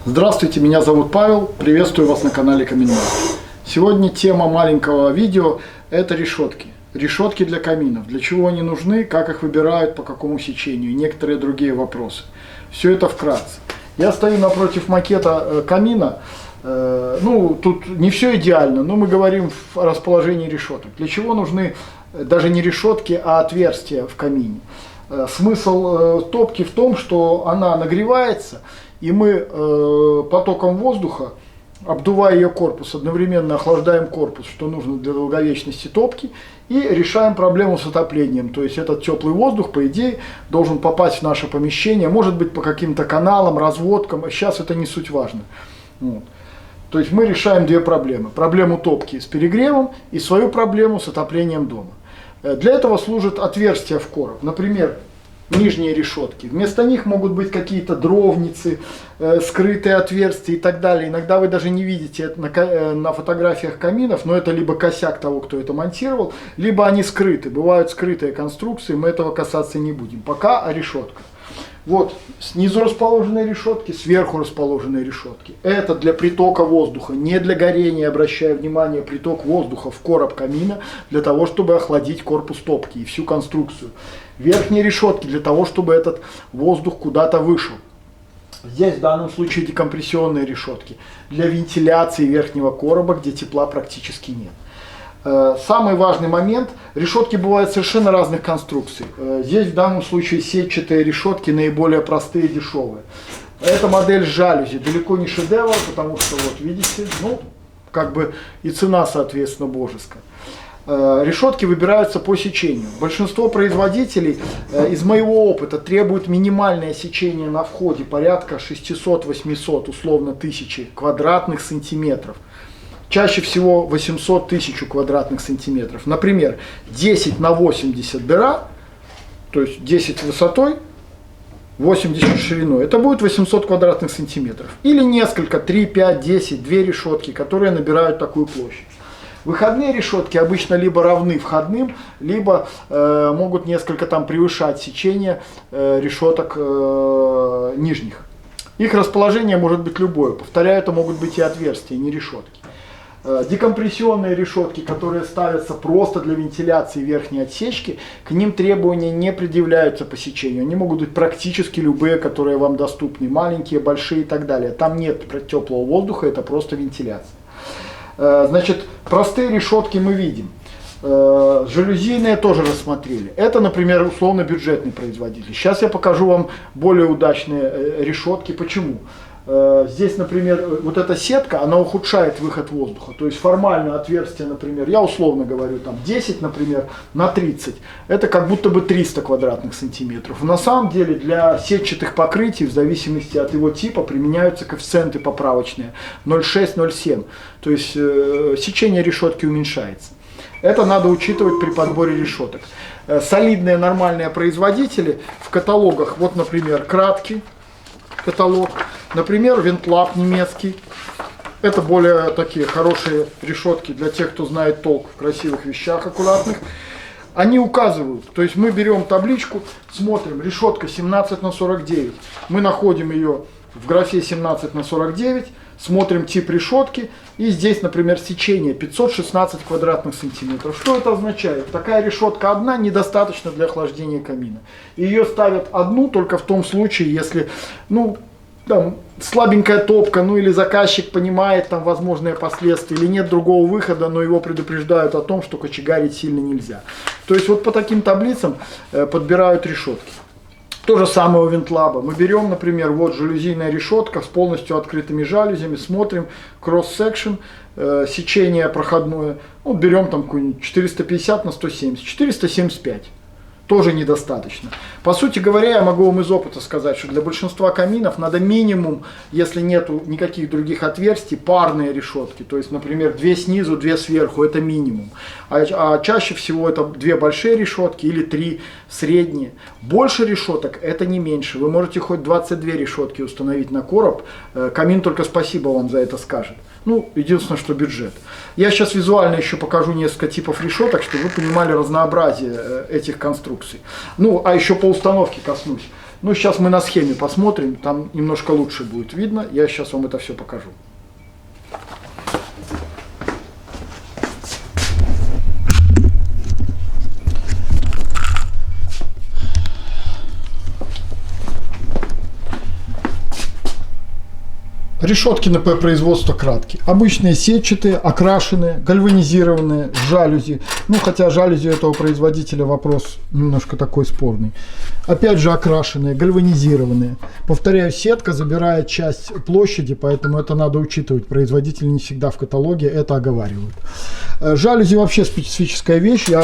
Здравствуйте, меня зовут Павел, приветствую вас на канале Каминмастер. Сегодня тема маленького видео – это решетки. Решетки для каминов. Для чего они нужны, как их выбирают, по какому сечению и некоторые другие вопросы. Все это вкратце. Я стою напротив макета камина. Тут не все идеально, но мы говорим о расположении решеток. Для чего нужны даже не решетки, а отверстия в камине? Смысл топки в том, что она нагревается, и мы потоком воздуха, обдувая ее корпус, одновременно охлаждаем корпус, что нужно для долговечности топки, и решаем проблему с отоплением. То есть этот теплый воздух, по идее, должен попасть в наше помещение, может быть по каким-то каналам, разводкам, сейчас это не суть важно. Вот. То есть мы решаем две проблемы. Проблему топки с перегревом и свою проблему с отоплением дома. Для этого служат отверстия в короб. Например, нижние решетки. Вместо них могут быть какие-то дровницы, скрытые отверстия и так далее. Иногда вы даже не видите это на фотографиях каминов, но это либо косяк того, кто это монтировал, либо они скрыты. Бывают скрытые конструкции, мы этого касаться не будем. Пока о решетках. Вот снизу расположенные решетки, сверху расположенные решетки. Это для притока воздуха, не для горения, обращаю внимание, приток воздуха в короб камина, для того, чтобы охладить корпус топки и всю конструкцию. Верхние решетки для того, чтобы этот воздух куда-то вышел. Здесь в данном случае декомпрессионные решетки для вентиляции верхнего короба, где тепла практически нет. Самый важный момент, решетки бывают совершенно разных конструкций. Здесь в данном случае сетчатые решетки наиболее простые и дешевые. Эта модель с жалюзи далеко не шедевр, потому что вот видите, и цена соответственно божеская. Решетки выбираются по сечению. Большинство производителей из моего опыта требуют минимальное сечение на входе порядка 600-800, условно 1000 квадратных сантиметров. Чаще всего 800 тысяч квадратных сантиметров. Например, 10 на 80 дыра, то есть 10 высотой, 80 шириной. Это будет 800 квадратных сантиметров. Или несколько, 3, 5, 10, 2 решетки, которые набирают такую площадь. Выходные решетки обычно либо равны входным, либо могут несколько превышать сечение решеток нижних. Их расположение может быть любое. Повторяю, это могут быть и отверстия, не решетки. Декомпрессионные решетки, которые ставятся просто для вентиляции верхней отсечки, к ним требования не предъявляются по сечению. Они могут быть практически любые, которые вам доступны, маленькие, большие и так далее. Там нет теплого воздуха, это просто вентиляция. Значит, простые решетки мы видим. Жалюзийные тоже рассмотрели. Это, например, условно бюджетный производитель. Сейчас я покажу вам более удачные решетки. Почему? Здесь, например, вот эта сетка, она ухудшает выход воздуха. То есть формально отверстие, например, я условно говорю, 10, например, на 30. Это как будто бы 300 квадратных сантиметров. На самом деле для сетчатых покрытий, в зависимости от его типа, применяются коэффициенты поправочные 0,6-0,7. То есть сечение решетки уменьшается. Это надо учитывать при подборе решеток. Солидные нормальные производители в каталогах, вот, например, краткий каталог, например, Вентлаб немецкий. Это более такие хорошие решетки для тех, кто знает толк в красивых вещах, аккуратных. Они указывают, то есть мы берем табличку, смотрим, решетка 17 на 49. Мы находим ее в графе 17 на 49, смотрим тип решетки, и здесь, например, сечение 516 квадратных сантиметров. Что это означает? Такая решетка одна недостаточно для охлаждения камина. Ее ставят одну только в том случае, если слабенькая топка, или заказчик понимает возможные последствия, или нет другого выхода, но его предупреждают о том, что кочегарить сильно нельзя. То есть вот по таким таблицам подбирают решетки. То же самое у Вентлаба. Мы берем, например, вот жалюзийная решетка с полностью открытыми жалюзями, смотрим кросс-секшн, сечение проходное, берем какую-нибудь 450 на 170, 475. Тоже недостаточно. По сути говоря, я могу вам из опыта сказать, что для большинства каминов надо минимум, если нету никаких других отверстий, парные решетки. То есть, например, 2 снизу, 2 сверху, это минимум. А чаще всего это 2 большие решетки или 3 средние. Больше решеток это не меньше. Вы можете хоть 22 решетки установить на короб. Камин только спасибо вам за это скажет. Единственное, что бюджет. Я сейчас визуально еще покажу несколько типов решеток, чтобы вы понимали разнообразие этих конструкций. А еще по установке коснусь. Ну, сейчас мы на схеме посмотрим, там немножко лучше будет видно. Я сейчас вам это все покажу. Решетки НП производства краткие. Обычные сетчатые, окрашенные, гальванизированные, с жалюзи. Ну, хотя жалюзи этого производителя вопрос немножко такой спорный. Опять же окрашенные, гальванизированные. Повторяю, сетка забирает часть площади, поэтому это надо учитывать. Производители не всегда в каталоге это оговаривают. Жалюзи вообще специфическая вещь. Я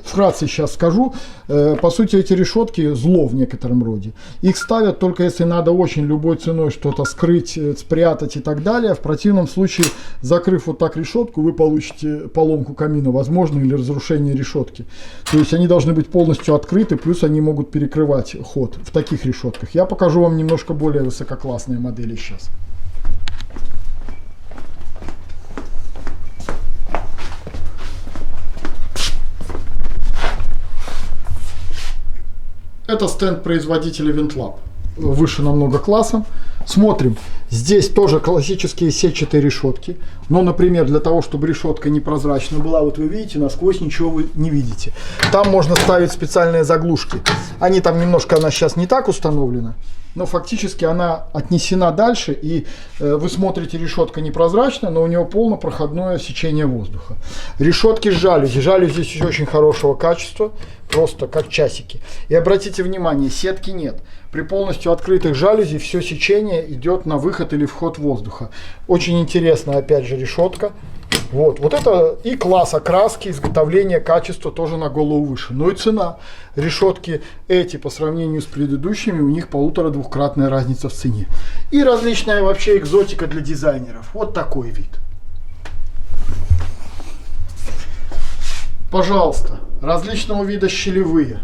вкратце сейчас скажу. По сути, эти решетки зло в некотором роде. Их ставят только если надо очень любой ценой что-то скрыть, спрятать и так далее. В противном случае, закрыв вот так решетку, вы получите поломку камина, возможно, или разрушение решетки. То есть они должны быть полностью открыты, плюс они могут перекрывать ход в таких решетках. Я покажу вам немножко более высококлассные модели сейчас. Это стенд производителя Винтлаб. Выше намного классом. Смотрим. Здесь тоже классические сетчатые решетки. Но, например, для того, чтобы решетка непрозрачная была, вот вы видите, насквозь ничего вы не видите. Там можно ставить специальные заглушки. Они там немножко, она сейчас не так установлена, но фактически она отнесена дальше, и вы смотрите, решетка непрозрачная, но у нее полнопроходное сечение воздуха. Решетки с жалюзи. Жалюзи здесь очень хорошего качества, просто как часики. И обратите внимание, сетки нет. При полностью открытых жалюзи все сечение идет на выход или вход воздуха. Очень интересная, опять же, решетка. Вот это и класс окраски, изготовления, качества тоже на голову выше. Ну и цена. Решетки эти по сравнению с предыдущими, у них 1,5-2-кратная разница в цене. И различная вообще экзотика для дизайнеров. Вот такой вид. Пожалуйста, различного вида щелевые.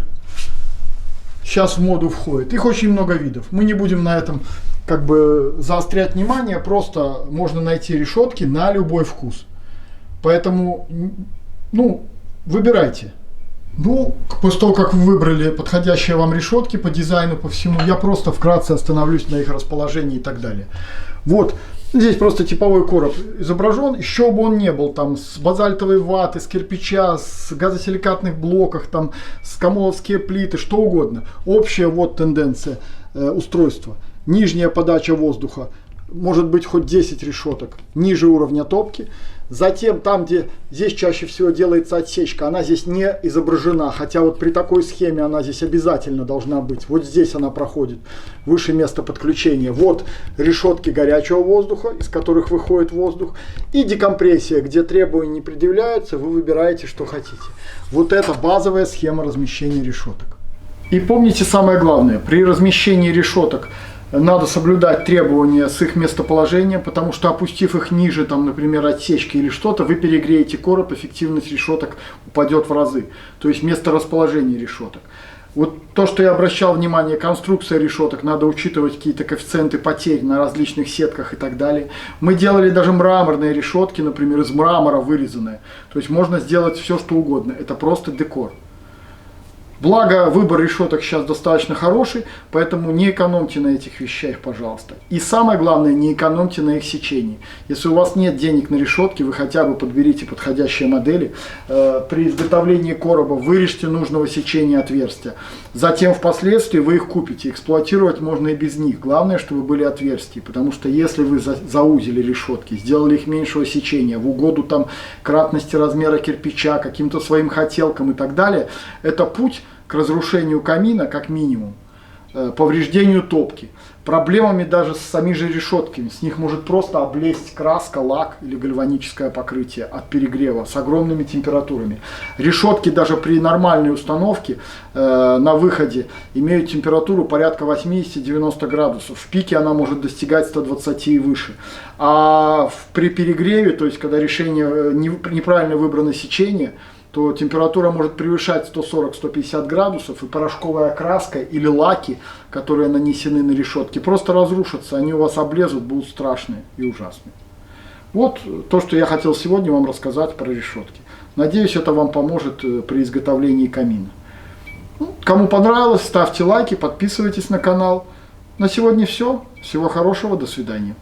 Сейчас в моду входит. Их очень много видов. Мы не будем на этом заострять внимание. Просто можно найти решетки на любой вкус. Поэтому, выбирайте. После того, как вы выбрали подходящие вам решетки по дизайну, по всему, я просто вкратце остановлюсь на их расположении и так далее. Вот. Здесь просто типовой короб изображен, еще бы он не был там с базальтовой ваты, с кирпича, с газосиликатных блоках, там с камоловские плиты, что угодно. Общая вот тенденция устройства. Нижняя подача воздуха, может быть хоть 10 решеток ниже уровня топки. Затем там, где здесь чаще всего делается отсечка, она здесь не изображена, хотя вот при такой схеме она здесь обязательно должна быть. Вот здесь она проходит выше места подключения. Вот решетки горячего воздуха, из которых выходит воздух. И декомпрессия, где требования не предъявляются, вы выбираете, что хотите. Вот это базовая схема размещения решеток. И помните самое главное, при размещении решеток надо соблюдать требования с их местоположением, потому что опустив их ниже, там, например, отсечки или что-то, вы перегреете короб, эффективность решеток упадет в разы. То есть место расположения решеток. Вот то, что я обращал внимание, конструкция решеток, надо учитывать какие-то коэффициенты потерь на различных сетках и так далее. Мы делали даже мраморные решетки, например, из мрамора вырезанные. То есть можно сделать все, что угодно. Это просто декор. Благо, выбор решеток сейчас достаточно хороший, поэтому не экономьте на этих вещах, пожалуйста. И самое главное, не экономьте на их сечении. Если у вас нет денег на решетки, вы хотя бы подберите подходящие модели. При изготовлении короба вырежьте нужного сечения отверстия. Затем впоследствии вы их купите. Эксплуатировать можно и без них. Главное, чтобы были отверстия. Потому что если вы заузили решетки, сделали их меньшего сечения, в угоду там кратности размера кирпича, каким-то своим хотелкам и так далее, это путь к разрушению камина, как минимум, повреждению топки, проблемами даже с самими же решетками. С них может просто облезть краска, лак или гальваническое покрытие от перегрева с огромными температурами. Решетки даже при нормальной установке на выходе имеют температуру порядка 80-90 градусов. В пике она может достигать 120 и выше. А при перегреве, то есть когда решение неправильно выбрано сечение, то температура может превышать 140-150 градусов, и порошковая краска или лаки, которые нанесены на решетки, просто разрушатся, они у вас облезут, будут страшные и ужасные. Вот то, что я хотел сегодня вам рассказать про решетки. Надеюсь, это вам поможет при изготовлении камина. Кому понравилось, ставьте лайки, подписывайтесь на канал. На сегодня все. Всего хорошего, до свидания.